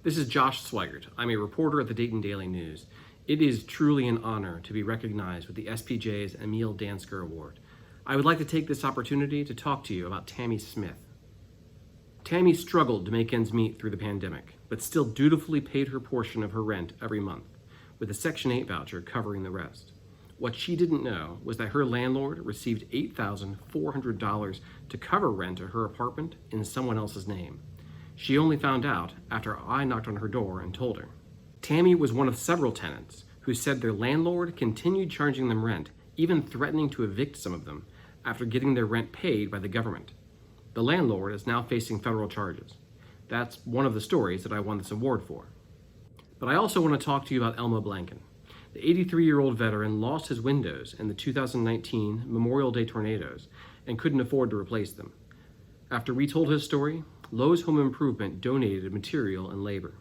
This is Josh Swigert. I'm a reporter at the Dayton Daily News. It is truly an honor to be recognized with the SPJ's Emil Dansker Award. I would like to take this opportunity to talk to you about Tammy Smith. Tammy struggled to make ends meet through the pandemic, but still dutifully paid her portion of her rent every month, with a Section 8 voucher covering the rest. What she didn't know was that her landlord received $8,400 to cover rent at her apartment in someone else's name. She only found out after I knocked on her door and told her. Tammy was one of several tenants who said their landlord continued charging them rent, even threatening to evict some of them after getting their rent paid by the government. The landlord is now facing federal charges. That's one of the stories that I won this award for. But I also want to talk to you about Elmo Blanken. The 83-year-old veteran lost his windows in the 2019 Memorial Day tornadoes and couldn't afford to replace them. After we told his story, Lowe's Home Improvement donated material and labor.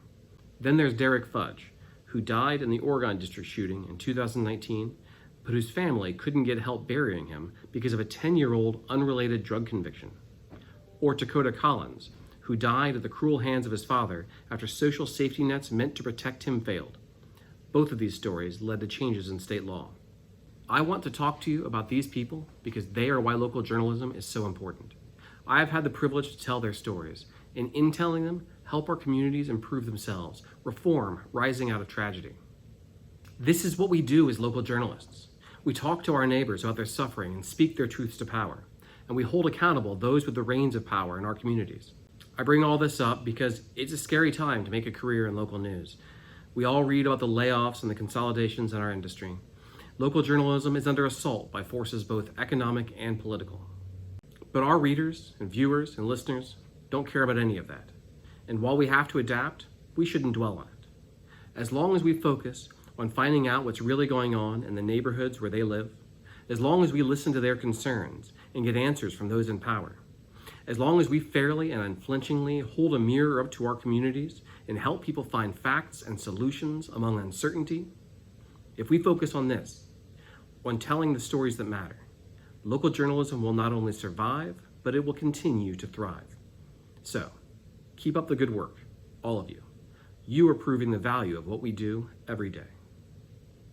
Then there's Derek Fudge, who died in the Oregon District shooting in 2019, but whose family couldn't get help burying him because of a 10-year-old unrelated drug conviction. Or Dakota Collins, who died at the cruel hands of his father after social safety nets meant to protect him failed. Both of these stories led to changes in state law. I want to talk to you about these people because they are why local journalism is so important. I have had the privilege to tell their stories, and in telling them, help our communities improve themselves, reform rising out of tragedy. This is what we do as local journalists. We talk to our neighbors about their suffering and speak their truths to power, and we hold accountable those with the reins of power in our communities. I bring all this up because it's a scary time to make a career in local news. We all read about the layoffs and the consolidations in our industry. Local journalism is under assault by forces both economic and political. But our readers and viewers and listeners don't care about any of that. And while we have to adapt, we shouldn't dwell on it. As long as we focus on finding out what's really going on in the neighborhoods where they live, as long as we listen to their concerns and get answers from those in power, as long as we fairly and unflinchingly hold a mirror up to our communities and help people find facts and solutions among uncertainty, if we focus on this, on telling the stories that matter, local journalism will not only survive, but it will continue to thrive. So, keep up the good work, all of you. You are proving the value of what we do every day.